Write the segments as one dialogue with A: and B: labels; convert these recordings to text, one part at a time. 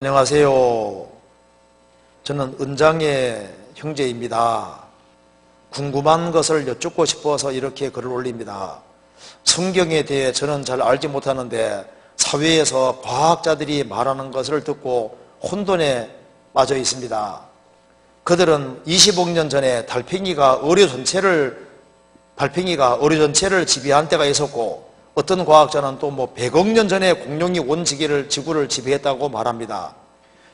A: 안녕하세요. 저는 은장의 형제입니다. 궁금한 것을 여쭙고 싶어서 이렇게 글을 올립니다. 성경에 대해 저는 잘 알지 못하는데 사회에서 과학자들이 말하는 것을 듣고 혼돈에 빠져 있습니다. 그들은 20억 년 전에 달팽이가 어류 전체를 지배한 때가 있었고, 어떤 과학자는 또 100억 년 전에 공룡이 온 지구를 지배했다고 말합니다.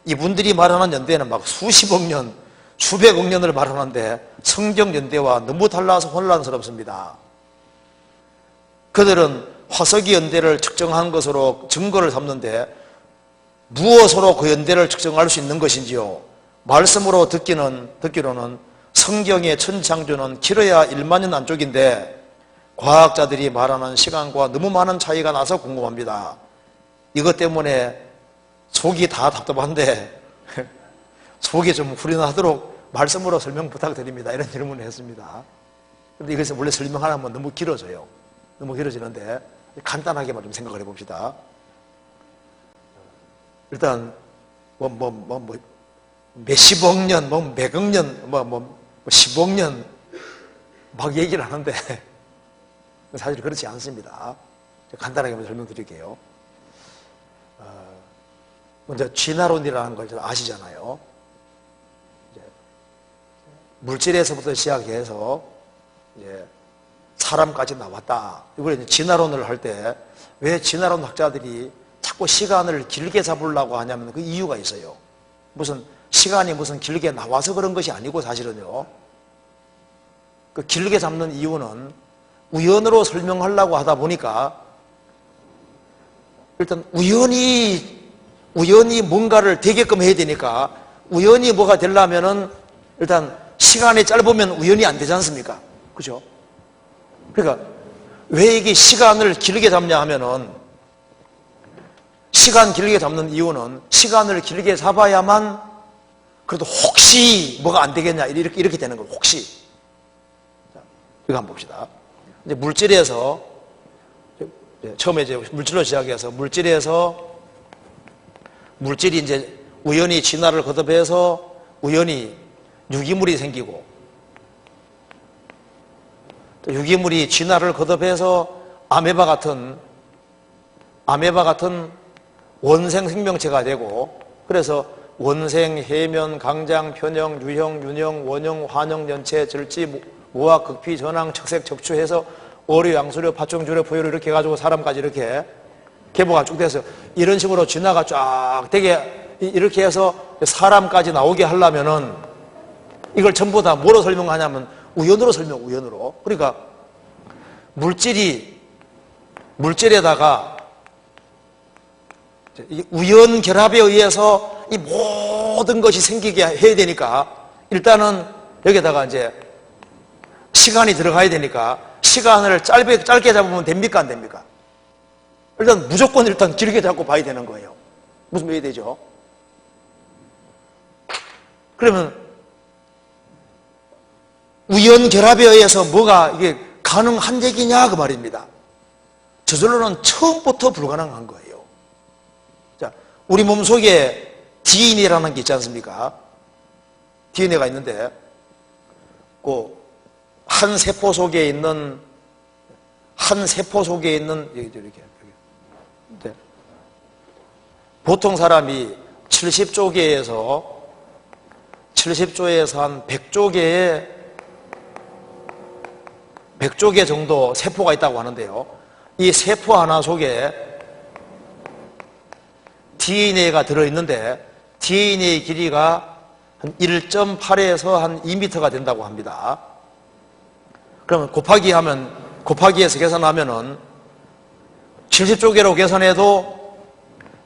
A: 이분들이 말하는 연대는 막 수십억 년, 수백억 년을 말하는데 성경 연대와 너무 달라서 혼란스럽습니다. 그들은 화석이 연대를 측정한 것으로 증거를 삼는데 무엇으로 그 연대를 측정할 수 있는 것인지요? 말씀으로 듣기로는 성경의 천지창조는 길어야 1만 년 안쪽인데 과학자들이 말하는 시간과 너무 많은 차이가 나서 궁금합니다. 이것 때문에 속이 다 답답한데 속이 좀 후련하도록 말씀으로 설명 부탁드립니다. 이런 질문을 했습니다. 그런데 이것을 원래 설명하려면 너무 길어져요. 너무 길어지는데 간단하게만 좀 생각을 해봅시다. 일단 몇십억 년, 몇억 년, 10억 년 막 얘기를 하는데 사실 그렇지 않습니다. 간단하게 설명드릴게요. 먼저 진화론이라는 걸 아시잖아요. 물질에서부터 시작해서 이제 사람까지 나왔다. 이걸 진화론을 할 때 왜 진화론 학자들이 자꾸 시간을 길게 잡으려고 하냐면 그 이유가 있어요. 시간이 길게 나와서 그런 것이 아니고 사실은요. 그 길게 잡는 이유는 우연으로 설명하려고 하다 보니까 일단 우연히 뭔가를 되게끔 해야 되니까 우연히 뭐가 되려면은 일단 시간이 짧으면 우연히 안 되지 않습니까? 그죠? 그러니까 왜 이게 시간을 길게 잡냐 하면은 시간 길게 잡는 이유는 시간을 길게 잡아야만 그래도 혹시 뭐가 안 되겠냐 이렇게 되는 거예요. 혹시. 자, 이거 한번 봅시다. 이제 물질에서 처음에 이제 물질로 시작해서 물질이 이제 우연히 진화를 거듭해서 우연히 유기물이 생기고 또 유기물이 진화를 거듭해서 아메바 같은 원생 생명체가 되고 그래서 원생, 해면, 강장, 편형, 유형, 윤형, 원형, 환형, 연체, 절지, 모학, 극피, 전항, 척색, 척추해서 어류, 양수류, 파충, 주류, 포유류 이렇게 해가지고 사람까지 이렇게 계보가 쭉 돼서 이런 식으로 진화가 쫙 되게 이렇게 해서 사람까지 나오게 하려면은 이걸 전부 다 뭐로 설명하냐면 우연으로. 그러니까 물질에다가 우연 결합에 의해서 이 모든 것이 생기게 해야 되니까 일단은 여기다가 이제 시간이 들어가야 되니까 시간을 짧게 잡으면 됩니까? 안 됩니까? 일단 무조건 길게 잡고 봐야 되는 거예요. 무슨 말이 되죠? 그러면 우연 결합에 의해서 뭐가 이게 가능한 얘기냐 그 말입니다. 저절로는 처음부터 불가능한 거예요. 자, 우리 몸속에 DNA라는 게 있지 않습니까? DNA가 있는데 한 세포 속에 있는 이렇게 네. 보통 사람이 70조개에서 한 100조개 정도 세포가 있다고 하는데요. 이 세포 하나 속에 DNA가 들어있는데 DNA 길이가 한 1.8에서 한 2m가 된다고 합니다. 그러면 곱하기해서 계산하면은 70조개로 계산해도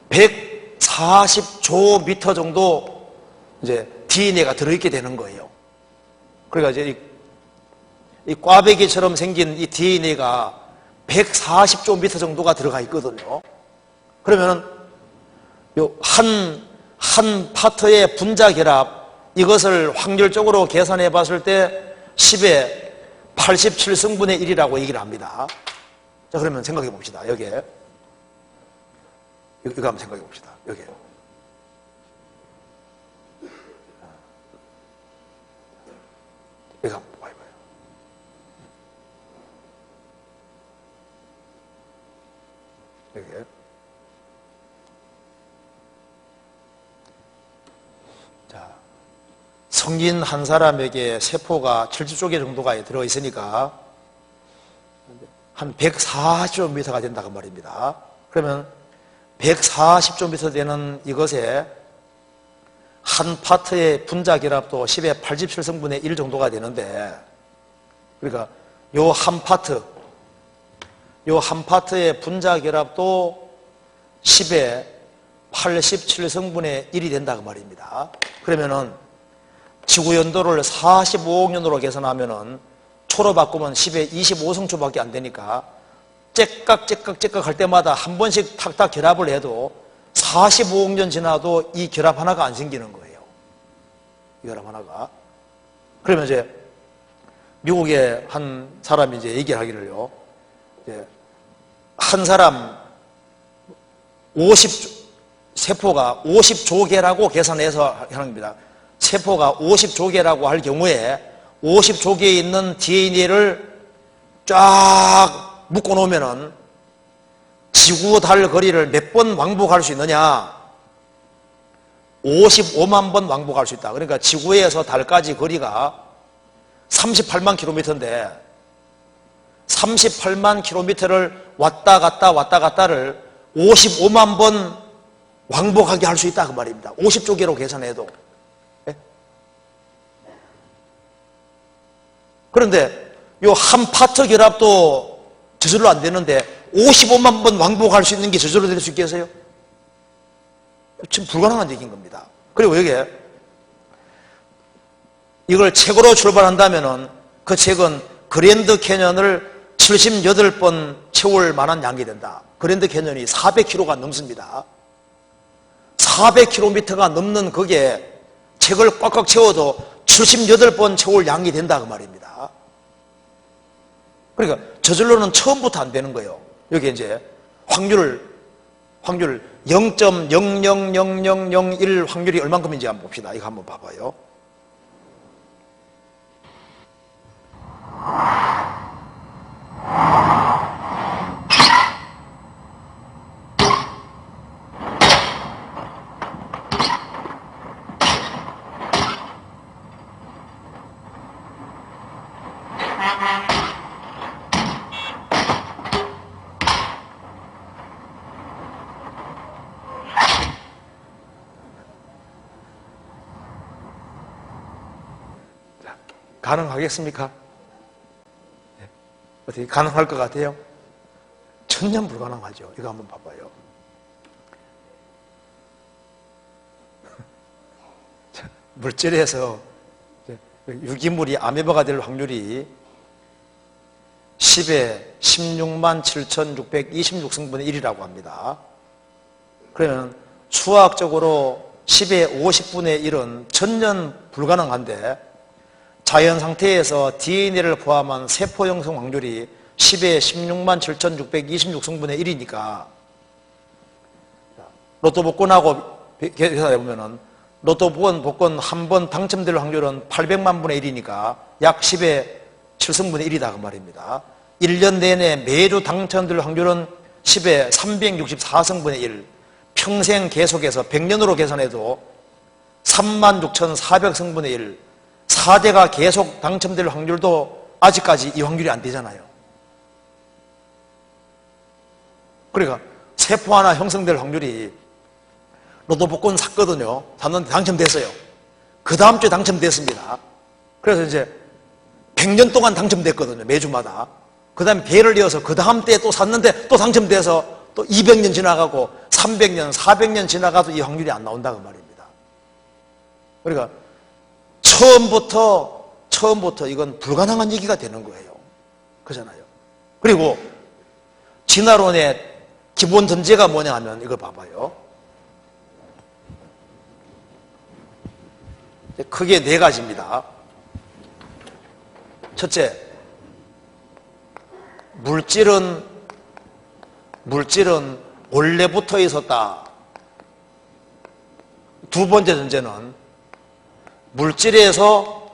A: 140조 미터 정도 이제 DNA가 들어있게 되는 거예요. 그러니까 이제 이 꽈배기처럼 생긴 이 DNA가 140조 미터 정도가 들어가 있거든요. 그러면은 한 파트의 분자 결합 이것을 확률적으로 계산해 봤을 때 10의 87승분의 1이라고 얘기를 합니다. 자, 그러면 생각해 봅시다. 여기에 이거 한번 생각해 봅시다. 여기에 이거 한번 봐봐요. 이게. 자, 성인 한 사람에게 세포가 70조 개 정도가 들어있으니까 한 140제곱미터가 된다고 말입니다. 그러면 140제곱미터 되는 이것에 한 파트의 분자 결합도 10의 87승분의 1 정도가 되는데, 그러니까 요 한 파트의 분자 결합도 10의 87승분의 1이 된다고 말입니다. 그러면은 지구 연도를 45억 년으로 계산하면은 초로 바꾸면 10의 25승초밖에 안 되니까 째깍 할 때마다 한 번씩 탁탁 결합을 해도 45억 년 지나도 이 결합 하나가 안 생기는 거예요. 이 결합 하나가. 그러면 이제 미국의 한 사람이 이제 얘기하기를요. 이제 한 사람 세포가 50조 개라고 계산해서 하는 겁니다. 세포가 50조 개라고 할 경우에 50조 개에 있는 DNA를 쫙 묶어 놓으면은 지구 달 거리를 몇 번 왕복할 수 있느냐? 55만 번 왕복할 수 있다. 그러니까 지구에서 달까지 거리가 38만 킬로미터인데 38만 킬로미터를 왔다 갔다를 55만 번 왕복하게 할 수 있다 그 말입니다. 50조 개로 계산해도. 예? 그런데 요 한 파트 결합도 저절로 안 되는데 55만 번 왕복할 수 있는 게 저절로 될 수 있겠어요? 지금 불가능한 얘기인 겁니다. 그리고 여기에 이걸 책으로 출발한다면은 그 책은 그랜드 캐년을 78번 채울 만한 양이 된다. 그랜드 캐년이 400km가 넘습니다. 400km가 넘는 거기에 책을 꽉꽉 채워도 78번 채울 양이 된다 그 말입니다. 그러니까 저절로는 처음부터 안 되는 거예요. 여기 이제 확률 0.000001 확률이 얼만큼인지 한번 봅시다. 이거 한번 봐봐요. 가능하겠습니까? 네. 어떻게 가능할 것 같아요? 천년 불가능하죠. 이거 한번 봐봐요. 물질에서 유기물이 아메바가 될 확률이 10의 16만 7,626승분의 1이라고 합니다. 그러면 수학적으로 10의 50분의 1은 천년 불가능한데 자연 상태에서 DNA를 포함한 세포 형성 확률이 10의 16만 7,626승분의 1이니까 로또 복권하고 계산해보면 로또 복권 한 번 당첨될 확률은 800만 분의 1이니까 약 10의 7승분의 1이다 그 말입니다. 1년 내내 매주 당첨될 확률은 10의 364승분의 1. 평생 계속해서 100년으로 계산해도 36,400승분의 1. 4대가 계속 당첨될 확률도 아직까지 이 확률이 안 되잖아요. 그러니까 세포 하나 형성될 확률이 로또 복권 샀거든요. 샀는데 당첨됐어요. 그 다음 주에 당첨됐습니다. 그래서 이제 100년 동안 당첨됐거든요. 매주마다. 그 다음에 배를 이어서 그 다음 때에 또 샀는데 또 당첨돼서 또 200년 지나가고 300년, 400년 지나가도 이 확률이 안 나온다고 말입니다. 그러니까 처음부터 이건 불가능한 얘기가 되는 거예요. 그렇잖아요. 그리고 진화론의 기본 전제가 뭐냐 하면 이거 봐봐요. 크게 네 가지입니다. 첫째, 물질은 원래 붙어 있었다. 두 번째 전제는 물질에서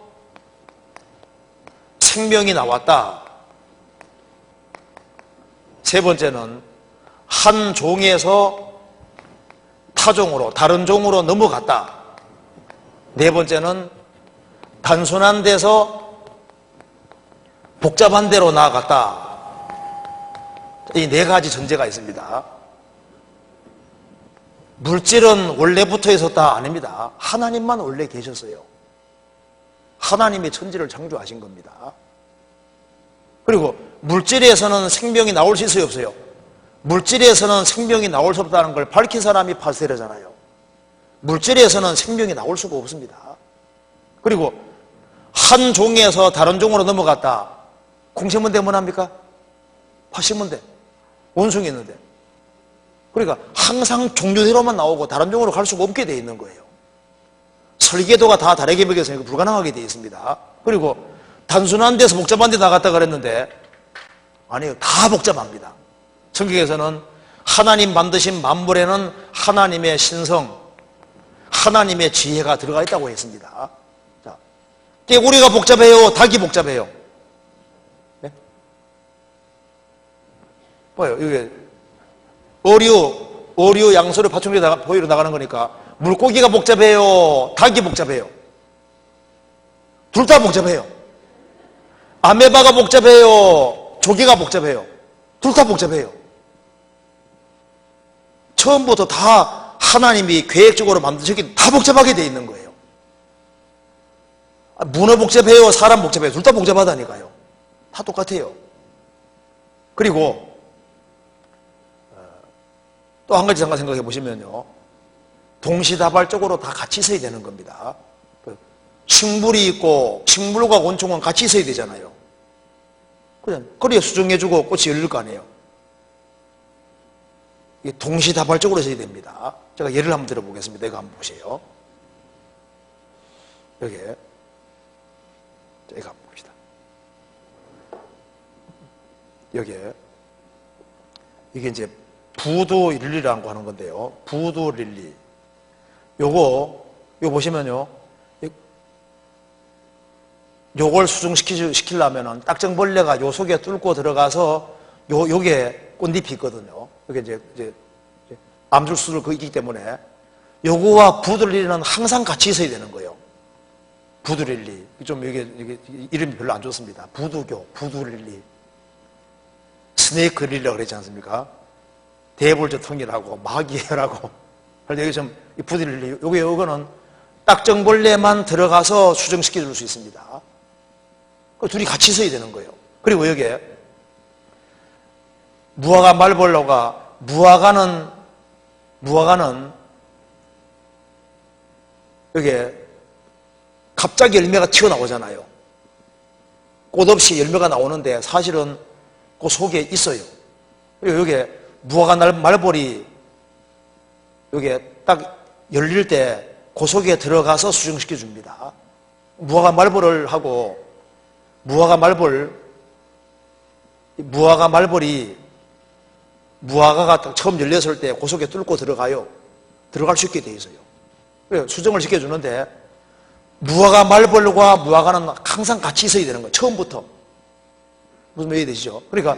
A: 생명이 나왔다. 세 번째는 한 종에서 타종으로, 다른 종으로 넘어갔다. 네 번째는 단순한 데서 복잡한 데로 나아갔다. 이 네 가지 전제가 있습니다. 물질은 원래 붙어 있었다 아닙니다. 하나님만 원래 계셨어요. 하나님이 천지를 창조하신 겁니다. 그리고 물질에서는 생명이 나올 수 있어요, 없어요? 물질에서는 생명이 나올 수 없다는 걸 밝힌 사람이 파스텔이잖아요. 물질에서는 생명이 나올 수가 없습니다. 그리고 한 종에서 다른 종으로 넘어갔다. 공생문대 뭐합니까? 파식문대. 원숭이 있는데. 그러니까 항상 종류대로만 나오고 다른 종으로 갈 수가 없게 되어 있는 거예요. 설계도가 다 다르게 먹였으니까 불가능하게 되어 있습니다. 그리고 단순한 데서 복잡한 데 나갔다 그랬는데 아니요, 다 복잡합니다. 성경에서는 하나님 만드신 만물에는 하나님의 신성, 하나님의 지혜가 들어가 있다고 했습니다. 자, 깨구리가 복잡해요? 닭이 복잡해요? 네? 뭐예요? 이게 어류, 양소를 파충류 보이러 나가는 거니까 물고기가 복잡해요? 닭이 복잡해요? 둘 다 복잡해요. 아메바가 복잡해요? 조개가 복잡해요? 둘 다 복잡해요. 처음부터 다 하나님이 계획적으로 만드셨기 다 복잡하게 되어 있는 거예요. 문어 복잡해요? 사람 복잡해요? 둘 다 복잡하다니까요. 다 똑같아요. 그리고 또 한 가지 잠깐 생각해 보시면요, 동시다발적으로 다 같이 있어야 되는 겁니다. 식물이 있고 식물과 곤충은 같이 있어야 되잖아요. 그래야 수정해주고 꽃이 열릴 거 아니에요. 이게 동시다발적으로 있어야 됩니다. 제가 예를 한번 들어보겠습니다. 이거 한번 보세요. 여기에 이거 한번 봅시다. 여기에 이게 이제 부두 릴리라고 하는 건데요. 부두 릴리. 요거 보시면요, 요걸 수중시키려면은 딱정벌레가 요 속에 뚫고 들어가서 요게 꽃잎이 있거든요. 이게 이제 암술수를 그 있기 때문에 요거와 부두릴리는 항상 같이 있어야 되는 거예요. 부두릴리. 좀 이게 이름이 별로 안 좋습니다. 부두교, 부두릴리. 스네이크 릴리라고 그러지 않습니까? 대불저통이라고 마귀라고. 여기 좀 부두릴리. 요거는 딱정벌레만 들어가서 수정시켜 줄 수 있습니다. 둘이 같이 있어야 되는 거예요. 그리고 여기에 무화과 말벌로가 무화과는 여기에 갑자기 열매가 튀어나오잖아요. 꽃 없이 열매가 나오는데 사실은 그 속에 있어요. 그리고 여기에 무화과 말벌이 여기에 딱 열릴 때 그 속에 들어가서 수정시켜 줍니다. 무화과 말벌을 하고 무화과 무화과가 딱 처음 열렸을 때 그 속에 뚫고 들어가요. 들어갈 수 있게 돼 있어요. 그래서 수정을 시켜주는데 무화과 말벌과 무화과는 항상 같이 있어야 되는 거예요. 처음부터. 무슨 말이 되시죠? 그러니까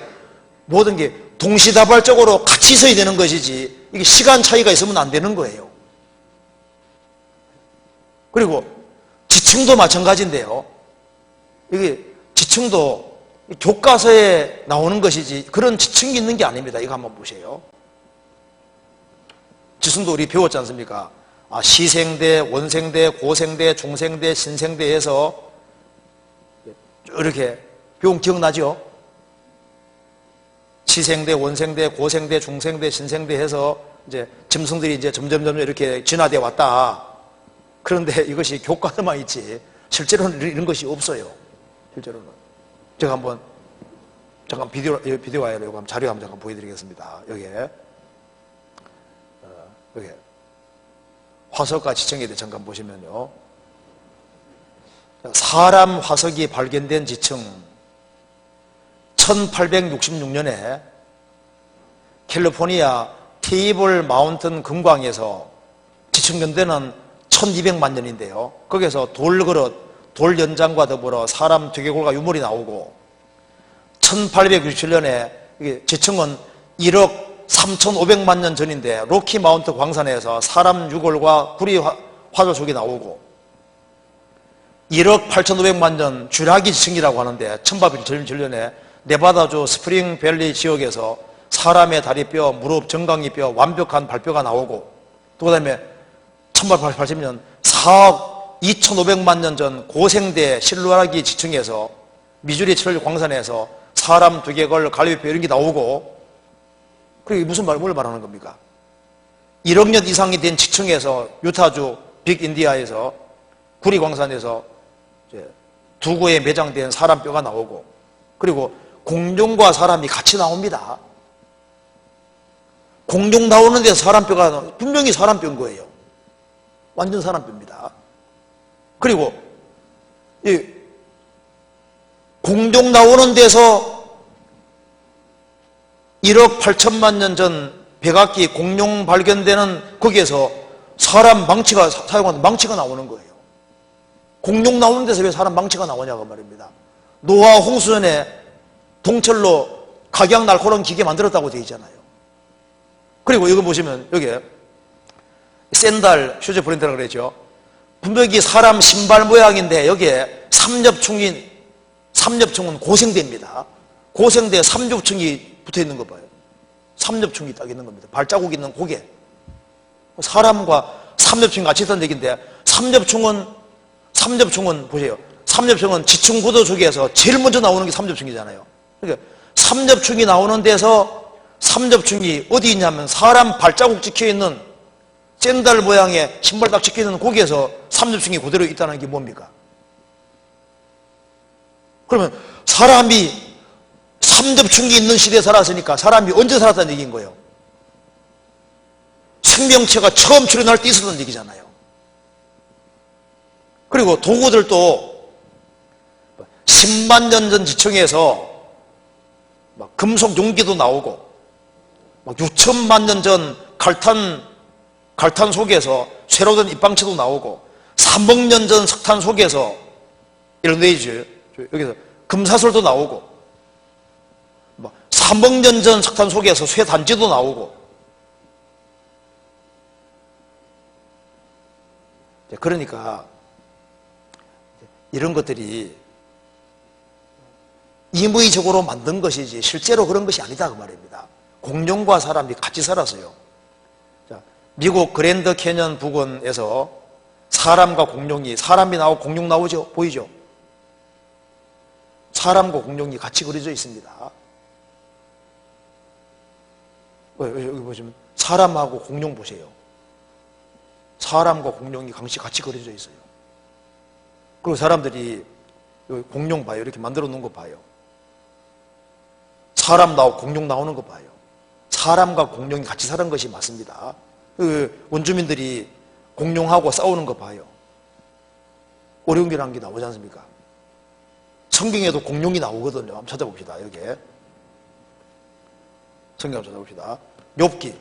A: 모든 게 동시다발적으로 같이 있어야 되는 것이지 이게 시간 차이가 있으면 안 되는 거예요. 그리고 지층도 마찬가지인데요. 이게 지층도 교과서에 나오는 것이지 그런 지층이 있는 게 아닙니다. 이거 한번 보세요. 지층도 우리 배웠지 않습니까? 시생대, 원생대, 고생대, 중생대, 신생대 해서 이렇게 배운 기억나죠? 시생대, 원생대, 고생대, 중생대, 신생대 해서 이제 짐승들이 이제 점점 이렇게 진화되어 왔다. 그런데 이것이 교과서만 있지 실제로는 이런 것이 없어요. 실제로는. 제가 한번 잠깐 비디오 와이어로 이거 자료 한번 잠깐 보여드리겠습니다. 여기에 화석과 지층에 대해 잠깐 보시면요, 사람 화석이 발견된 지층 1866년에 캘리포니아 테이블 마운튼 금광에서 지층 연대는 1200만 년인데요. 거기서 돌그릇, 돌 연장과 더불어 사람 두개골과 유물이 나오고 1867년에 지층은 1억 3,500만 년 전인데 로키 마운트 광산에서 사람 유골과 구리 화조석이 나오고 1억 8,500만 년 쥬라기 지층이라고 하는데 1867년에 네바다주 스프링밸리 지역에서 사람의 다리뼈, 무릎, 정강이뼈, 완벽한 발뼈가 나오고 또 그 다음에 1880년 4억 2,500만 년 전 고생대 실루라기 지층에서 미주리 철 광산에서 사람 두개골, 갈비뼈 이런 게 나오고 그게 무슨 뭘 말하는 겁니까? 1억 년 이상이 된 지층에서 유타주 빅인디아에서 구리광산에서 두구에 매장된 사람 뼈가 나오고 그리고 공룡과 사람이 같이 나옵니다. 공룡 나오는 데서 사람 뼈가 분명히 사람 뼈인 거예요. 완전 사람 뼈입니다. 그리고 이 공룡 나오는 데서 1억 8천만 년 전 백악기 공룡 발견되는 거기에서 사람 망치가 사용하는 망치가 나오는 거예요. 공룡 나오는 데서 왜 사람 망치가 나오냐고 말입니다. 노아 홍수전에 동철로 각양날코론 기계 만들었다고 되어 있잖아요. 그리고 이거 보시면 여기에 샌달 슈즈 브랜드라고 그랬죠. 분명히 사람 신발 모양인데 여기에 삼엽충은 고생대입니다. 고생대에 삼엽충이 붙어 있는 거 봐요. 삼엽충이 딱 있는 겁니다. 발자국 있는 고개. 사람과 삼엽충이 같이 있다는 얘기인데 삼엽충은 보세요. 삼엽충은 지층 구도 중에서 제일 먼저 나오는 게 삼엽충이잖아요. 그러니까 삼엽충이 나오는 데서 삼엽충이 어디 있냐면 사람 발자국 찍혀있는 샌달 모양의 신발 딱 찍혀있는 거기에서 삼엽충이 그대로 있다는 게 뭡니까? 그러면 사람이 삼엽충이 있는 시대에 살았으니까 사람이 언제 살았다는 얘기인 거예요? 생명체가 처음 출현할 때 있었던 얘기잖아요. 그리고 도구들도 10만 년 전 지층에서 금속 용기도 나오고 6천만 년 전 갈탄 속에서 쇠로 된 입방체도 나오고 3억 년 전 석탄 속에서 일레이즈 여기서 금사슬도 나오고 3억 년 전 석탄 속에서 쇠단지도 나오고 그러니까 이런 것들이 임의적으로 만든 것이지 실제로 그런 것이 아니다 그 말입니다. 공룡과 사람이 같이 살았어요. 자, 미국 그랜드 캐년 부근에서 사람과 공룡이 사람이 나오고 공룡 나오죠? 보이죠? 사람과 공룡이 같이 그려져 있습니다. 여기 보시면 사람하고 공룡 보세요. 사람과 공룡이 같이 그려져 있어요. 그리고 사람들이 여기 공룡 봐요. 이렇게 만들어 놓은 거 봐요. 사람 나오고 공룡 나오는 거 봐요. 사람과 공룡이 같이 사는 것이 맞습니다. 원주민들이 공룡하고 싸우는 거 봐요. 오룡기라는 게 나오지 않습니까? 성경에도 공룡이 나오거든요. 한번 찾아봅시다. 여기에 성경 한번 찾아봅시다. 욥기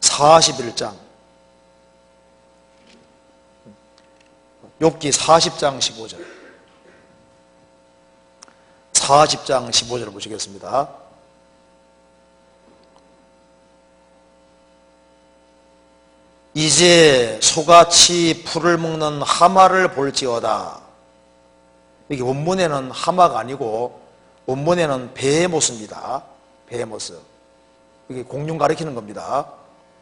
A: 41장 욥기 40장 15절 40장 15절을 보시겠습니다. 이제 소같이 풀을 먹는 하마를 볼지어다. 이게 원문에는 하마가 아니고 원문에는 베헤모스입니다. 베헤모스. 이게 공룡 가리키는 겁니다.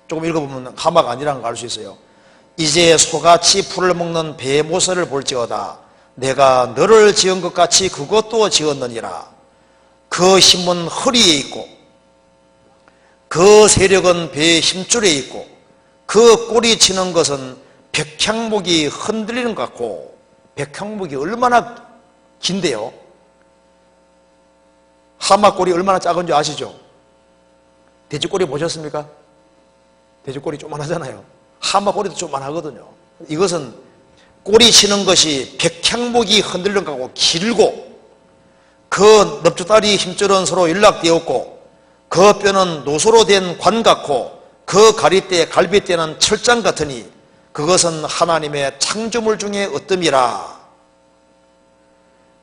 A: 조금 읽어보면 하마가 아니라는 걸 알 수 있어요. 이제 소같이 풀을 먹는 베헤모스를 볼지어다. 내가 너를 지은 것 같이 그것도 지었느니라. 그 힘은 허리에 있고 그 세력은 배의 힘줄에 있고 그 꼬리 치는 것은 백향목이 흔들리는 것 같고, 백향목이 얼마나 긴데요? 하마 꼬리 얼마나 작은 줄 아시죠? 돼지 꼬리 보셨습니까? 돼지 꼬리 조만하잖아요. 하마 꼬리도 조만하거든요. 이것은 꼬리 치는 것이 백향목이 흔들리는 것 같고 길고 그 넙죽다리 힘줄은 서로 연락되었고 그 뼈는 노소로 된 관 같고 그 가리대 갈빗대는 철장 같으니 그것은 하나님의 창조물 중에 어뜸이라.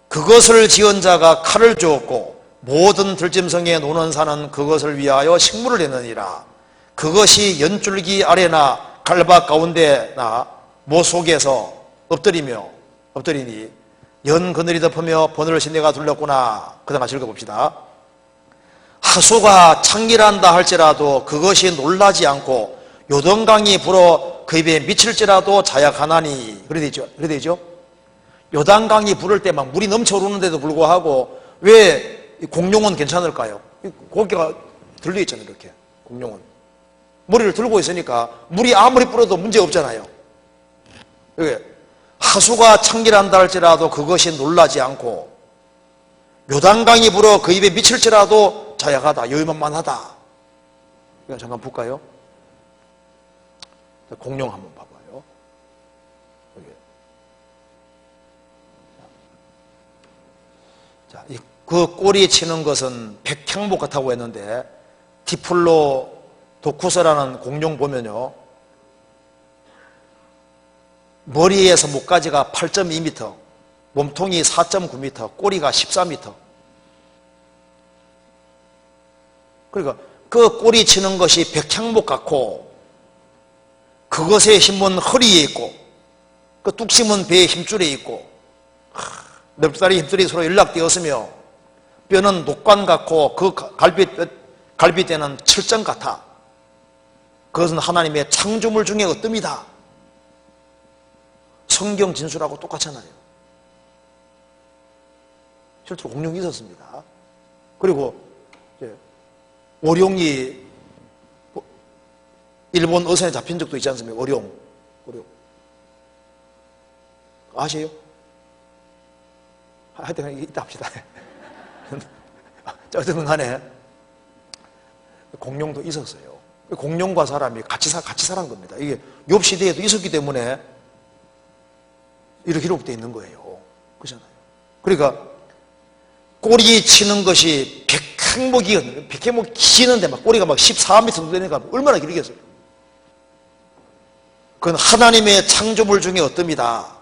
A: 그것을 지은 자가 칼을 주었고 모든 들짐승에 노는 사는 그것을 위하여 식물을 내느니라. 그것이 연줄기 아래나 갈바 가운데나 모 속에서 엎드리니 연 그늘이 덮으며 버늘 신내가 둘렀구나. 그 다음 같이 읽어봅시다. 하수가 창기란다 할지라도 그것이 놀라지 않고 요단강이 불어 그 입에 미칠지라도 자약하나니. 그래 되죠? 요단강이 부를 때 막 물이 넘쳐 오르는데도 불구하고 왜 공룡은 괜찮을까요? 고개가 들려 있잖아요. 이렇게 공룡은 머리를 들고 있으니까 물이 아무리 불어도 문제 없잖아요. 하수가 창기란다 할지라도 그것이 놀라지 않고 요단강이 불어 그 입에 미칠지라도 자약하다, 여유만만하다. 이거 잠깐 볼까요? 공룡 한번 봐봐요. 여기. 자, 그 꼬리 치는 것은 백향목 같다고 했는데 디플로 도쿠스라는 공룡 보면요, 머리에서 목까지가 8.2m, 몸통이 4.9m, 꼬리가 14m. 그러니까 그 꼬리 치는 것이 백향목 같고 그것의 힘은 허리에 있고 그 뚝심은 배의 힘줄에 있고 넓다리 힘줄이 서로 연락되었으며 뼈는 녹관 같고 그 갈빗대는 철장 같아. 그것은 하나님의 창조물 중에 어뜸이다. 성경 진술하고 똑같잖아요. 실제로 공룡이 있었습니다. 그리고 오룡이 일본 어선에 잡힌 적도 있지 않습니까? 오룡. 아세요? 하여튼 이따 합시다. 어쨌든 간에 공룡도 있었어요. 공룡과 사람이 같이 살은 겁니다. 이게 욥 시대에도 있었기 때문에 이렇게 기록되어 있는 거예요. 그렇잖아요. 그러니까 꼬리 치는 것이 백향목이 기는데 막 꼬리가 막 14m 정도 되니까 얼마나 길겠어요. 그건 하나님의 창조물 중에 어뜸이다.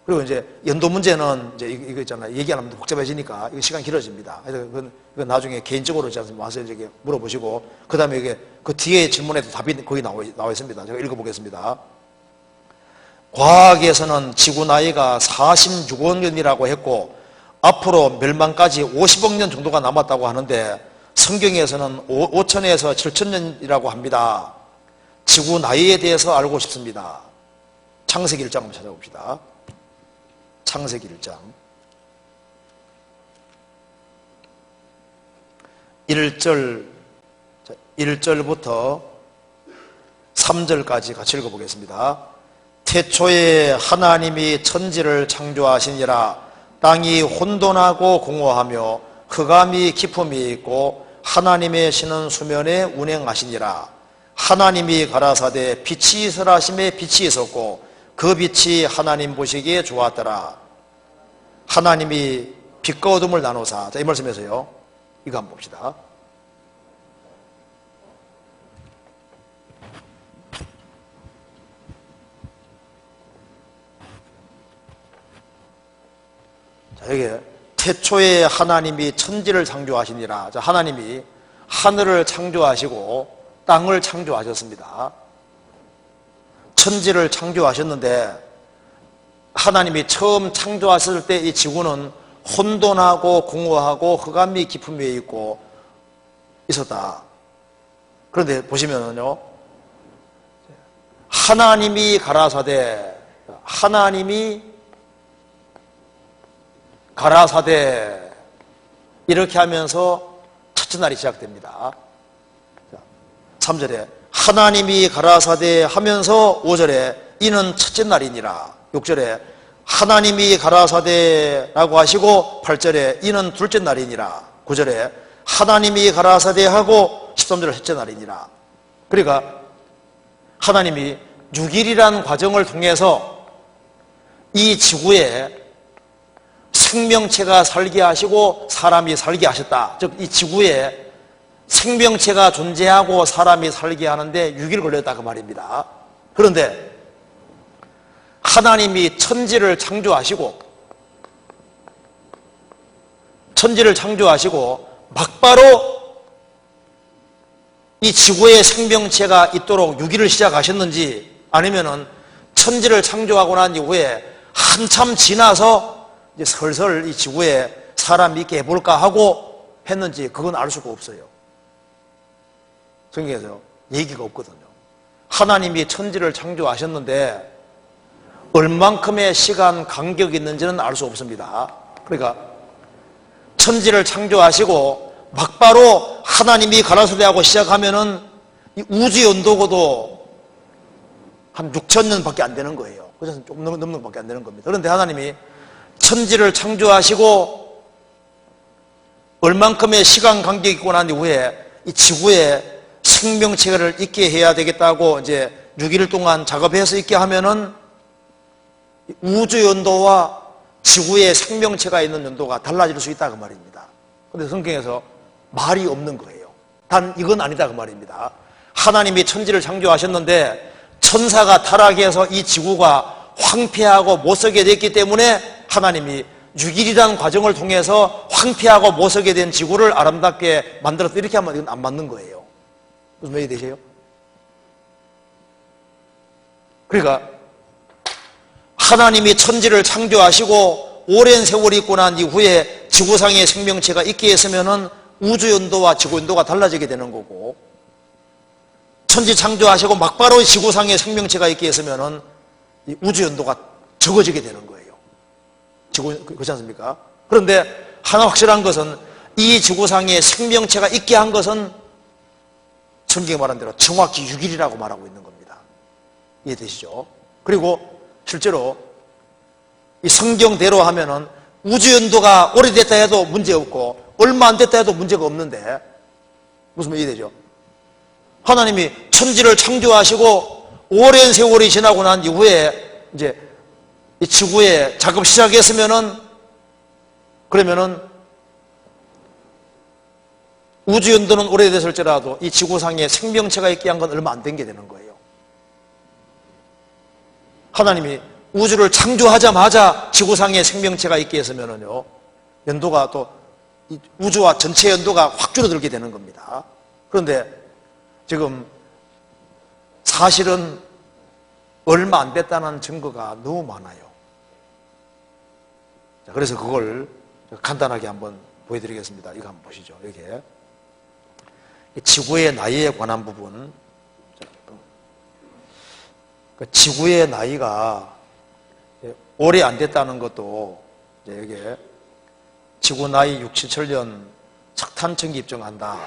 A: 그리고 이제 연도 문제는 이제 이거 있잖아요. 얘기 안 하면 복잡해지니까 이거 시간 길어집니다. 그래서 그건 나중에 개인적으로 와서 이제 물어보시고 그 다음에 이게 그 뒤에 질문에도 답이 거기 나와 있습니다. 제가 읽어보겠습니다. 과학에서는 지구 나이가 46억 년이라고 했고 앞으로 멸망까지 50억 년 정도가 남았다고 하는데 성경에서는 5천에서 7천 년이라고 합니다. 지구 나이에 대해서 알고 싶습니다. 창세기 1장 한번 찾아봅시다. 창세기 1장 1절부터 3절까지 같이 읽어보겠습니다. 태초에 하나님이 천지를 창조하시니라. 땅이 혼돈하고 공허하며 흑암이 깊음이 있고 하나님의 신은 수면에 운행하시니라. 하나님이 가라사대 빛이 있으라 하심에 빛이 있었고 그 빛이 하나님 보시기에 좋았더라. 하나님이 빛과 어둠을 나누사. 자, 이 말씀에서요, 이거 한번 봅시다. 자, 여기 태초에 하나님이 천지를 창조하시니라. 자, 하나님이 하늘을 창조하시고 땅을 창조하셨습니다. 천지를 창조하셨는데 하나님이 처음 창조하셨을 때 이 지구는 혼돈하고 공허하고 흑암이 깊은 위에 있고 있었다. 그런데 보시면은요, 하나님이 가라사대 이렇게 하면서 첫째 날이 시작됩니다. 3절에 하나님이 가라사대 하면서 5절에 이는 첫째 날이니라. 6절에 하나님이 가라사대라고 하시고 8절에 이는 둘째 날이니라. 9절에 하나님이 가라사대 하고 13절에 셋째 날이니라. 그러니까 하나님이 6일이라는 과정을 통해서 이 지구에 생명체가 살게 하시고 사람이 살게 하셨다. 즉 이 지구에 생명체가 존재하고 사람이 살게 하는데 6일 걸렸다 그 말입니다. 그런데 하나님이 천지를 창조하시고 막바로 이 지구의 생명체가 있도록 6일을 시작하셨는지, 아니면은 천지를 창조하고 난 이후에 한참 지나서 이제 슬슬 이 지구에 사람이 있게 해볼까 하고 했는지, 그건 알 수가 없어요. 성경에서 얘기가 없거든요. 하나님이 천지를 창조하셨는데 얼만큼의 시간 간격이 있는지는 알 수 없습니다. 그러니까 천지를 창조하시고 막바로 하나님이 가라사대하고 시작하면은 이 우주 연도고도 한 6,000년밖에 안 되는 거예요. 그래서 좀 넘는 것밖에 안 되는 겁니다. 그런데 하나님이 천지를 창조하시고 얼만큼의 시간 간격이 있고 난 이후에 이 지구에 생명체를 있게 해야 되겠다고 이제 6일 동안 작업해서 있게 하면은 우주 연도와 지구의 생명체가 있는 연도가 달라질 수 있다 그 말입니다. 그런데 성경에서 말이 없는 거예요. 단 이건 아니다 그 말입니다. 하나님이 천지를 창조하셨는데 천사가 타락해서 이 지구가 황폐하고 못서게 됐기 때문에 하나님이 6일이라는 과정을 통해서 황폐하고 못서게 된 지구를 아름답게 만들었다, 이렇게 하면 이건 안 맞는 거예요. 무슨 말이 되세요? 그러니까 하나님이 천지를 창조하시고 오랜 세월이 있고 난 이후에 지구상의 생명체가 있게 했으면은 우주 연도와 지구 연도가 달라지게 되는 거고, 천지 창조하시고 막바로 지구상의 생명체가 있게 했으면은 이 우주 연도가 적어지게 되는 거예요. 그렇지 않습니까? 그런데 하나 확실한 것은 이 지구상에 생명체가 있게 한 것은 성경이 말한 대로 정확히 6일이라고 말하고 있는 겁니다. 이해되시죠? 그리고 실제로 이 성경대로 하면은 우주 연도가 오래됐다 해도 문제없고 얼마 안 됐다 해도 문제가 없는데, 무슨 말 이해되죠? 하나님이 천지를 창조하시고 오랜 세월이 지나고 난 이후에 이제 이 지구에 작업 시작했으면은, 그러면은 우주 연도는 오래됐을지라도 이 지구상에 생명체가 있게 한 건 얼마 안 된 게 되는 거예요. 하나님이 우주를 창조하자마자 지구상에 생명체가 있게 했으면은요, 연도가 또 이 우주와 전체 연도가 확 줄어들게 되는 겁니다. 그런데 지금 사실은 얼마 안 됐다는 증거가 너무 많아요. 자, 그래서 그걸 간단하게 한번 보여드리겠습니다. 이거 한번 보시죠. 이게 지구의 나이에 관한 부분. 지구의 나이가 오래 안 됐다는 것도 이게 지구 나이 6, 7천년 석탄청이 입증한다.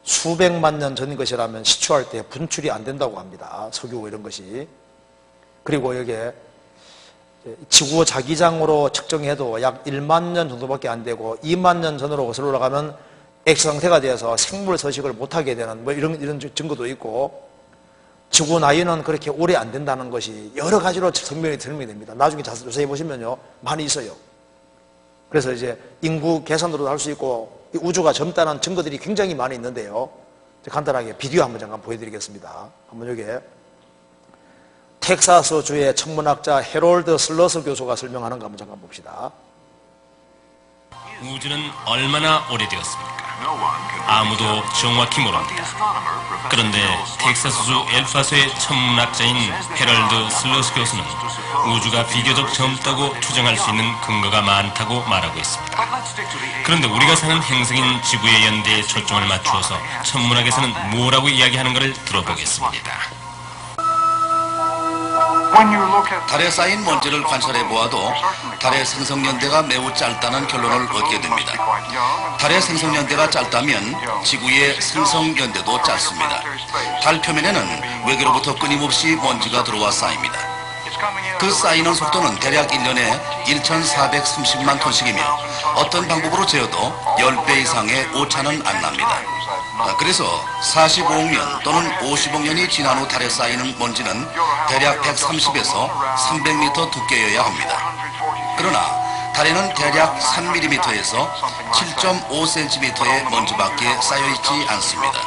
A: 수백만 년 전인 것이라면 시추할 때 분출이 안 된다고 합니다. 석유 이런 것이. 그리고 여기에 지구 자기장으로 측정해도 약 1만 년 정도밖에 안 되고 2만 년 전으로 거슬러 올라가면 액체 상태가 되어서 생물 서식을 못하게 되는 뭐 이런 증거도 있고, 지구 나이는 그렇게 오래 안 된다는 것이 여러 가지로 설명이 됩니다. 나중에 자세히 보시면요, 많이 있어요. 그래서 이제 인구 계산으로도 할 수 있고 우주가 젊다는 증거들이 굉장히 많이 있는데요. 간단하게 비디오 한번 잠깐 보여드리겠습니다. 한번 여기에 텍사스주의 천문학자 해롤드 슬러스 교수가 설명하는 거 한번 잠깐 봅시다.
B: 우주는 얼마나 오래되었습니까? 아무도 정확히 모릅니다. 그런데 텍사스주 엘파소의 천문학자인 헤럴드 슬러스 교수는 우주가 비교적 젊다고 추정할 수 있는 근거가 많다고 말하고 있습니다. 그런데 우리가 사는 행성인 지구의 연대에 초점을 맞추어서 천문학에서는 뭐라고 이야기하는가를 들어보겠습니다.
C: 달에 쌓인 먼지를 관찰해 보아도 달의 생성연대가 매우 짧다는 결론을 얻게 됩니다. 달의 생성연대가 짧다면 지구의 생성연대도 짧습니다. 달 표면에는 외계로부터 끊임없이 먼지가 들어와 쌓입니다. 그 쌓이는 속도는 대략 1년에 1,430만 톤씩이며 어떤 방법으로 재어도 10배 이상의 오차는 안 납니다. 그래서 45억 년 또는 50억 년이 지난 후 달에 쌓이는 먼지는 대략 130에서 300m 두께여야 합니다. 그러나 달에는 대략 3mm에서 7.5cm의 먼지밖에 쌓여있지 않습니다.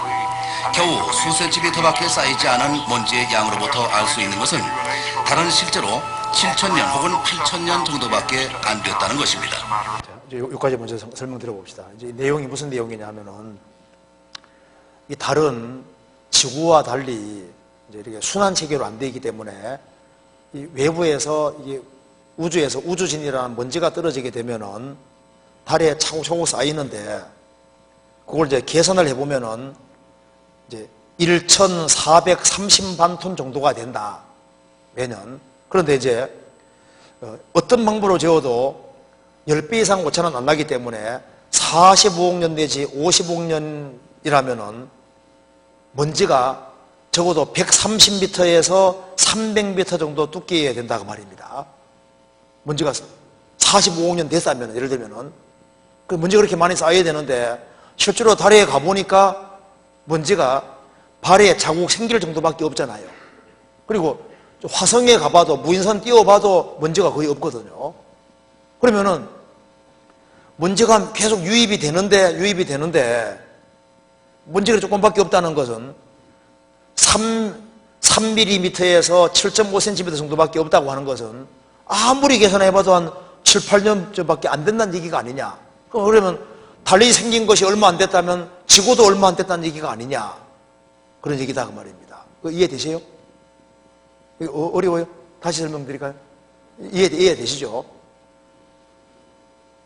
C: 겨우 수센티미터밖에 쌓이지 않은 먼지의 양으로부터 알 수 있는 것은 달은 실제로 7,000년 혹은 8,000년 정도밖에 안 됐다는 것입니다.
A: 자, 이제 여기까지 먼저 설명드려 봅시다. 이제 내용이 무슨 내용이냐면은 이 달은 지구와 달리 이제 이렇게 순환 체계로 안 되기 때문에 이 외부에서 이게 우주에서 우주진이라는 먼지가 떨어지게 되면은 달에 차곡차곡 쌓이는데 그걸 이제 계산을 해보면은 이제 1,430만 톤 정도가 된다. 매년. 그런데 이제 어떤 방법으로 재워도 10배 이상 오차는 안 나기 때문에 45억 년 내지 50억 년이라면은 먼지가 적어도 130m에서 300m 정도 두께여야 된다고 말입니다. 먼지가 45억 년 됐다면, 예를 들면은. 그 먼지가 그렇게 많이 쌓여야 되는데, 실제로 달에 가보니까 먼지가 발에 자국 생길 정도밖에 없잖아요. 그리고 화성에 가봐도, 무인선 띄워봐도 먼지가 거의 없거든요. 그러면은, 먼지가 계속 유입이 되는데, 먼지가 조금밖에 없다는 것은 3mm에서 7.5cm 정도밖에 없다고 하는 것은 아무리 계산해봐도 한 7, 8년 전밖에 안 된다는 얘기가 아니냐. 그러면 달이 생긴 것이 얼마 안 됐다면 지구도 얼마 안 됐다는 얘기가 아니냐. 그런 얘기다 그 말입니다. 이해되세요? 어려워요? 다시 설명드릴까요? 이해되시죠?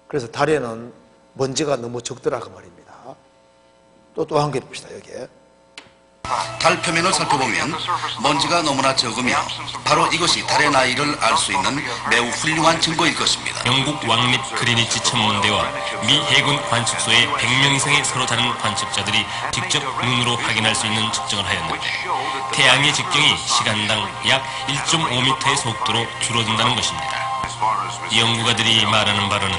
A: 그래서 달에는 먼지가 너무 적더라 그 말입니다. 또 한 개 봅시다. 여기에.
C: 달 표면을 살펴보면 먼지가 너무나 적으며 바로 이것이 달의 나이를 알 수 있는 매우 훌륭한 증거일 것입니다.
B: 영국 왕립 그리니치 천문대와 미 해군 관측소의 100명 이상의 서로 다른 관측자들이 직접 눈으로 확인할 수 있는 측정을 하였는데 태양의 직경이 시간당 약 1.5m의 속도로 줄어든다는 것입니다. 연구가들이 말하는 바로는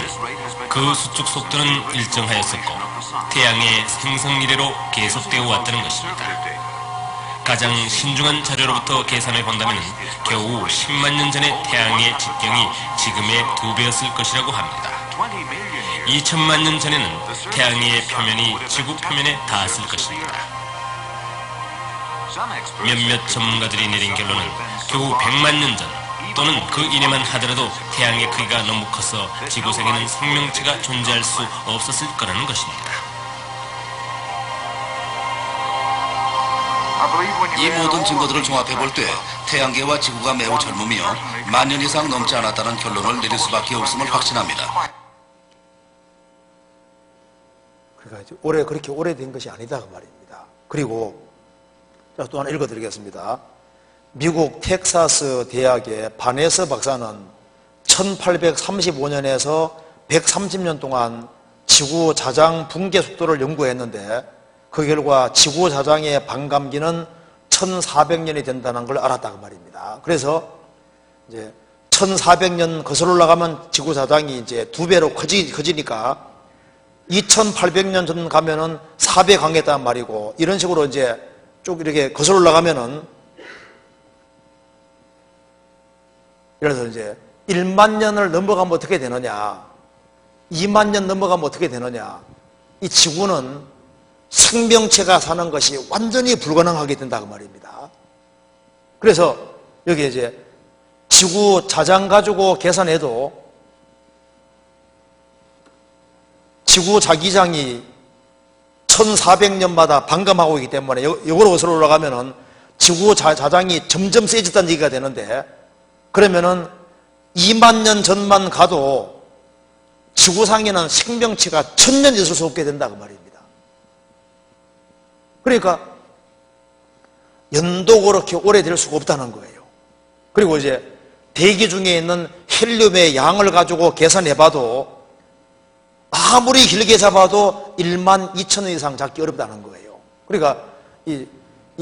B: 그 수축 속도는 일정하였었고 태양의 생성 이래로 계속되어 왔다는 것입니다. 가장 신중한 자료로부터 계산해 본다면 겨우 10만 년 전의 태양의 직경이 지금의 2배였을 것이라고 합니다. 2천만 년 전에는 태양의 표면이 지구 표면에 닿았을 것입니다. 몇몇 전문가들이 내린 결론은 겨우 100만 년 전 또는 그 이내만 하더라도 태양의 크기가 너무 커서 지구상에는 생명체가 존재할 수 없었을 거라는 것입니다.
C: 이 모든 증거들을 종합해 볼 때 태양계와 지구가 매우 젊으며 만 년 이상 넘지 않았다는 결론을 내릴 수밖에 없음을 확신합니다.
A: 그러니까 그렇게 오래된 것이 아니다 그 말입니다. 그리고 또 하나 읽어드리겠습니다. 미국 텍사스 대학의 바네스 박사는 1835년에서 130년 동안 지구 자장 붕괴 속도를 연구했는데 그 결과 지구 자장의 반감기는 1400년이 된다는 걸 알았다고 말입니다. 그래서 이제 1400년 거슬러 올라가면 지구 자장이 이제 2배로 커지니까 2800년 전 가면은 4배 강했단 말이고 이런 식으로 이제 쭉 이렇게 거슬러 올라가면은 예를 들어서 이제 1만 년을 넘어가면 어떻게 되느냐, 2만 년 넘어가면 어떻게 되느냐, 이 지구는 생명체가 사는 것이 완전히 불가능하게 된다고 말입니다. 그래서 여기 이제 지구 자장 가지고 계산해도 지구 자기장이 1400년마다 반감하고 있기 때문에 이거로 거슬러 올라가면은 지구 자장이 점점 세졌다는 얘기가 되는데 그러면은 2만 년 전만 가도 지구상에는 생명체가 1000년 있을 수 없게 된다고 말입니다. 그러니까 연도 그렇게 오래될 수가 없다는 거예요. 그리고 이제 대기 중에 있는 헬륨의 양을 가지고 계산해봐도 아무리 길게 잡아도 1만 2천 이상 잡기 어렵다는 거예요. 그러니까 이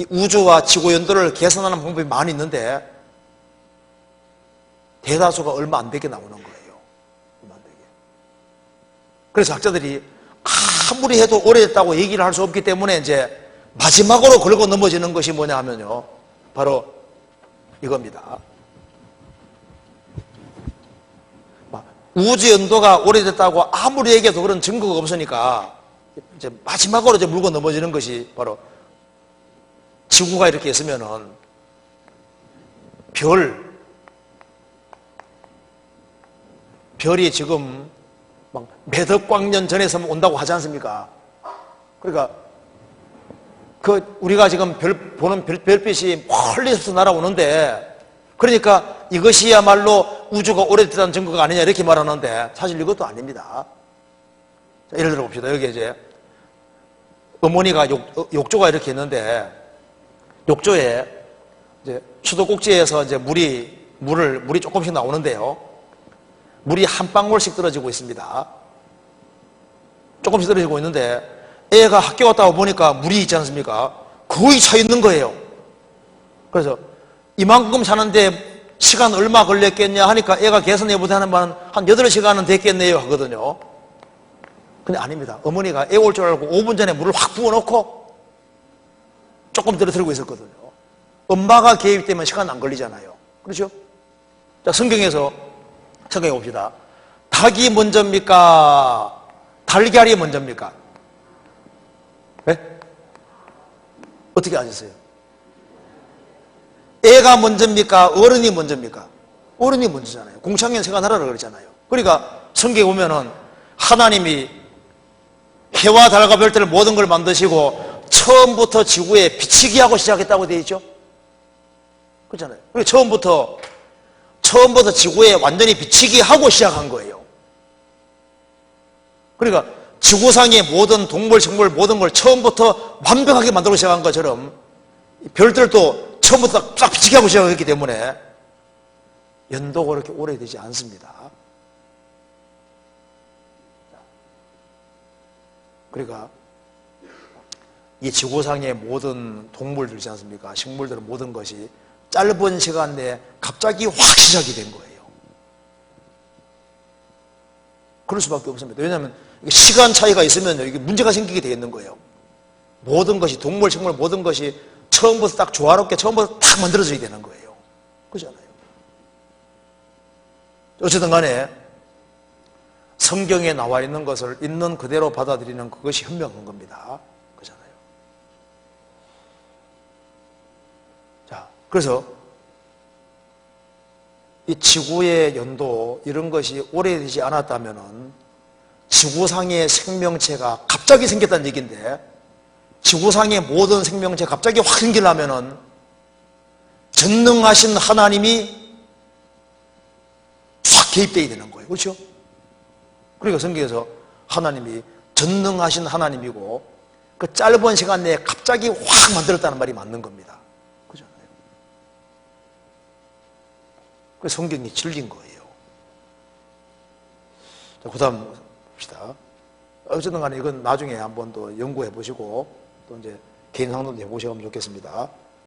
A: 우주와 지구 연도를 계산하는 방법이 많이 있는데 대다수가 얼마 안 되게 나오는 거예요. 얼마 안 되게. 그래서 학자들이 아무리 해도 오래됐다고 얘기를 할 수 없기 때문에 이제 마지막으로 걸고 넘어지는 것이 뭐냐 하면요. 바로 이겁니다. 우주 연도가 오래됐다고 아무리 얘기해도 그런 증거가 없으니까 이제 마지막으로 이제 물고 넘어지는 것이 바로 지구가 이렇게 있으면은 별이 지금 막 몇억 광년 전에서 온다고 하지 않습니까? 그러니까 우리가 지금 보는 별빛이 멀리서 날아오는데, 그러니까 이것이야말로 우주가 오래됐다는 증거가 아니냐 이렇게 말하는데 사실 이것도 아닙니다. 자, 예를 들어 봅시다. 여기 이제 어머니가 욕조가 이렇게 있는데, 욕조에 이제 수도꼭지에서 이제 물이 조금씩 나오는데요. 물이 한 방울씩 떨어지고 있습니다. 조금씩 떨어지고 있는데 애가 학교 갔다 와 보니까 물이 있지 않습니까? 거의 차 있는 거예요. 그래서 이만큼 사는데 시간 얼마 걸렸겠냐 하니까 애가 계산해보자 하는 말은 한 8시간은 됐겠네요 하거든요. 근데 아닙니다. 어머니가 애 올 줄 알고 5분 전에 물을 확 부어놓고 조금 떨어뜨리고 있었거든요. 엄마가 개입되면 시간 안 걸리잖아요. 그렇죠? 자, 성경에서 생각해 봅시다. 닭이 먼저입니까? 달걀이 먼저입니까? 네? 어떻게 아셨어요? 애가 먼저입니까? 어른이 먼저입니까? 어른이 먼저잖아요. 공창년 생활하라고 그러잖아요. 그러니까 성경에 보면은 하나님이 해와 달과 별들 모든 걸 만드시고 처음부터 지구에 비치기 하고 시작했다고 되어 있죠? 그렇잖아요. 그리고 처음부터 지구에 완전히 비치기 하고 시작한 거예요. 그러니까 지구상의 모든 동물, 식물 모든 걸 처음부터 완벽하게 만들고 시작한 것처럼 별들도 처음부터 쫙 비치게 하고 시작했기 때문에 연도가 그렇게 오래되지 않습니다. 그러니까 이 지구상의 모든 동물들 있지 않습니까? 식물들 모든 것이 짧은 시간 내에 갑자기 확 시작이 된 거예요. 그럴 수밖에 없습니다. 왜냐하면 시간 차이가 있으면 이게 문제가 생기게 되어 있는 거예요. 모든 것이 동물, 식물 모든 것이 처음부터 딱 조화롭게 처음부터 딱 만들어져야 되는 거예요. 그렇잖아요. 어쨌든 간에 성경에 나와 있는 것을 있는 그대로 받아들이는 그것이 현명한 겁니다. 그렇잖아요. 자, 그래서 이 지구의 연도 이런 것이 오래되지 않았다면은 지구상의 생명체가 갑자기 생겼다는 얘기인데, 지구상의 모든 생명체 갑자기 확 생기려면은 전능하신 하나님이 확 개입되어야 되는 거예요. 그렇죠? 그러니까 성경에서 하나님이 전능하신 하나님이고 그 짧은 시간 내에 갑자기 확 만들었다는 말이 맞는 겁니다. 그죠? 그래서 성경이 질린 거예요. 자, 그 다음 봅시다. 어쨌든 간에 이건 나중에 한번 또 연구해 보시고 또 이제 개인 상담도 해 보시면 좋겠습니다.